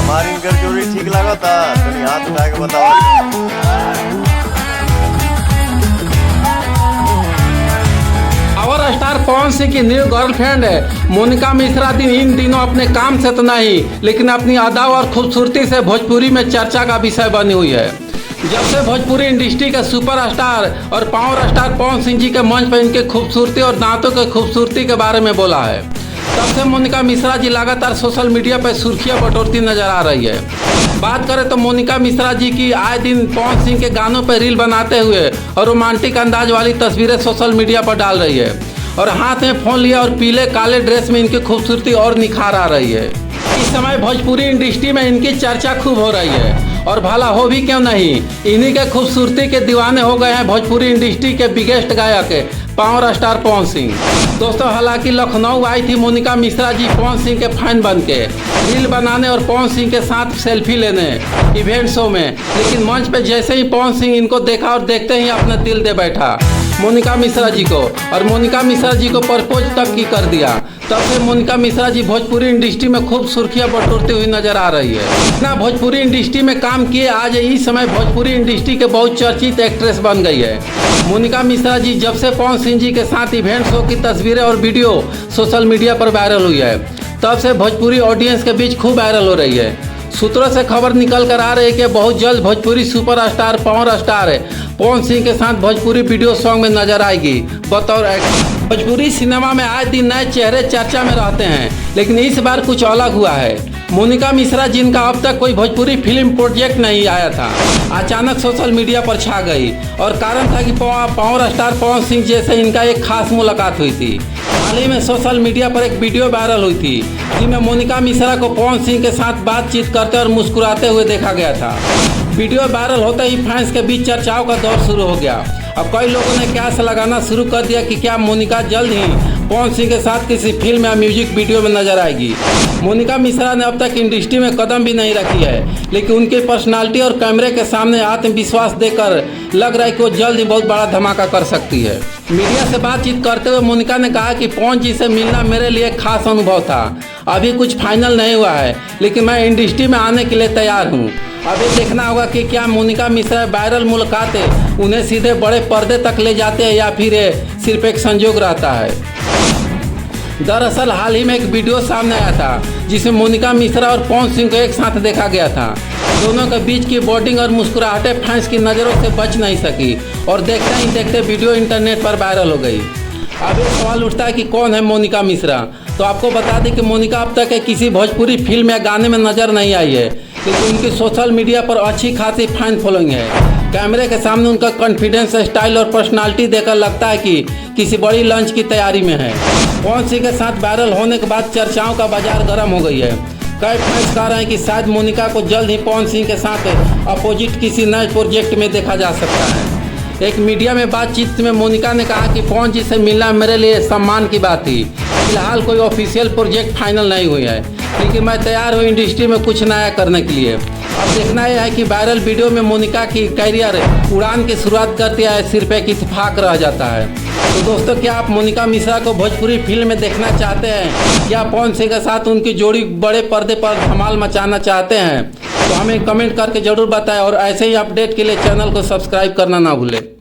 हमारी इनकर जोड़ी ठीक लागता, तनी हाथ उठा के बताओ। पावर स्टार पवन सिंह की न्यू गर्लफ्रेंड है मोनिका मिश्रा इन दिनों अपने काम से तो नहीं लेकिन अपनी अदा और खूबसूरती से भोजपुरी में चर्चा का विषय बनी हुई है। जब से भोजपुरी इंडस्ट्री के सुपरस्टार और पावर स्टार पवन सिंह जी के मंच पर इनके खूबसूरती और दांतों के खूबसूरती के बारे में बोला है, तब से मोनिका मिश्रा जी लगातार सोशल मीडिया पर सुर्खियां बटोरती नजर आ रही है। बात करें तो मोनिका मिश्रा जी की आए दिन पवन सिंह के गानों पर रील बनाते हुए और रोमांटिक अंदाज वाली तस्वीरें सोशल मीडिया पर डाल रही है और हाथ में फोन लिया और पीले काले ड्रेस में इनकी खूबसूरती और निखार आ रही है। इस समय भोजपुरी इंडस्ट्री में इनकी चर्चा खूब हो रही है और भला हो भी क्यों नहीं, इन्हीं के खूबसूरती के दीवाने हो गए हैं भोजपुरी इंडस्ट्री के बिगेस्ट गायक पावर स्टार पवन सिंह। दोस्तों, हालांकि लखनऊ आई थी मोनिका मिश्रा जी पवन सिंह के फैन बन के रील बनाने और पवन सिंह के साथ सेल्फी लेने इवेंट शो में, लेकिन मंच पे जैसे ही पवन सिंह इनको देखा और देखते ही अपना दिल दे बैठा मोनिका मिश्रा जी को और मोनिका मिश्रा जी को प्रपोज तक की कर दिया। तब से मोनिका मिश्रा जी भोजपुरी इंडस्ट्री में खूब सुर्खियां बटोरती हुई नजर आ रही है। ना भोजपुरी इंडस्ट्री में काम किए आज इस समय भोजपुरी इंडस्ट्री के बहुत चर्चित एक्ट्रेस बन गई है मोनिका मिश्रा जी। जब से पवन सिंह जी के साथ इवेंट शो की तस्वीरें और वीडियो सोशल मीडिया पर वायरल हुई है, तब से भोजपुरी ऑडियंस के बीच खूब वायरल हो रही है। सूत्रों से खबर निकल कर आ रही है कि बहुत जल्द Bhojpuri superstar power star Pawan Singh के साथ भोजपुरी वीडियो सॉन्ग में नजर आएगी बतौर एक्टर। भोजपुरी सिनेमा में आए दिन नए चेहरे चर्चा में रहते हैं, लेकिन इस बार कुछ अलग हुआ है। मोनिका मिश्रा जिनका अब तक कोई भोजपुरी फिल्म प्रोजेक्ट नहीं आया था, अचानक सोशल मीडिया पर छा गई और कारण था कि पावर स्टार पवन सिंह जैसे इनका एक खास मुलाकात हुई थी। हाल ही में सोशल मीडिया पर एक वीडियो वायरल हुई थी जिसमें मोनिका मिश्रा को पवन सिंह के साथ बातचीत करते और मुस्कुराते हुए देखा गया था। वीडियो वायरल होते ही फैंस के बीच चर्चाओं का दौर शुरू हो गया। अब कई लोगों ने क्यास लगाना शुरू कर दिया कि क्या मोनिका जल्द ही पवन सिंह के साथ किसी फिल्म या म्यूजिक वीडियो में नजर आएगी। मोनिका मिश्रा ने अब तक इंडस्ट्री में कदम भी नहीं रखी है, लेकिन उनकी पर्सनालिटी और कैमरे के सामने आत्मविश्वास देकर लग रहा है कि वो जल्द ही बहुत बड़ा धमाका कर सकती है। मीडिया से बातचीत करते हुए मोनिका ने कहा कि पवन जी से मिलना मेरे लिए खास अनुभव था। अभी कुछ फाइनल नहीं हुआ है, लेकिन मैं इंडस्ट्री में आने के लिए तैयार हूँ। अभी देखना होगा कि क्या मोनिका मिश्रा वायरल मुलाकातें उन्हें सीधे बड़े पर्दे तक ले जाते हैं या फिर सिर्फ एक संजोग रहता है। दरअसल हाल ही में एक वीडियो सामने आया था जिसमें मोनिका मिश्रा और पवन सिंह को एक साथ देखा गया था। दोनों के बीच की बॉन्डिंग और मुस्कुराहटें फैंस की नज़रों से बच नहीं सकी और देखते ही देखते वीडियो इंटरनेट पर वायरल हो गई। अब एक सवाल उठता है कि कौन है मोनिका मिश्रा। तो आपको बता दें कि मोनिका अब तक किसी भोजपुरी फिल्म या गाने में नजर नहीं आई है, लेकिन उनकी सोशल मीडिया पर अच्छी खासी फैन फॉलोइंग है। कैमरे के सामने उनका कॉन्फिडेंस, स्टाइल और पर्सनालिटी देखकर लगता है कि किसी बड़ी लॉन्च की तैयारी में है। पवन सिंह के साथ वायरल होने के बाद चर्चाओं का बाजार गर्म हो गई है। कई फैंस कह रहे हैं कि शायद मोनिका को जल्द ही पवन सिंह के साथ अपोजिट किसी नए प्रोजेक्ट में देखा जा सकता है। एक मीडिया में बातचीत में मोनिका ने कहा कि पवन जी से मिलना मेरे लिए सम्मान की बात थी। फिलहाल कोई ऑफिशियल प्रोजेक्ट फाइनल नहीं हुई है, लेकिन मैं तैयार हूँ इंडस्ट्री में कुछ नया करने के लिए। अब देखना यह है कि वायरल वीडियो में मोनिका की कैरियर उड़ान की शुरुआत करती है सिर्फ एक इत्तेफाक रह जाता है। तो दोस्तों, क्या आप मोनिका मिश्रा को भोजपुरी फिल्म में देखना चाहते हैं या पवन सिंह के साथ उनकी जोड़ी बड़े पर्दे पर धमाल मचाना चाहते हैं? तो हमें कमेंट करके जरूर बताएं और ऐसे ही अपडेट के लिए चैनल को सब्सक्राइब करना ना भूलें।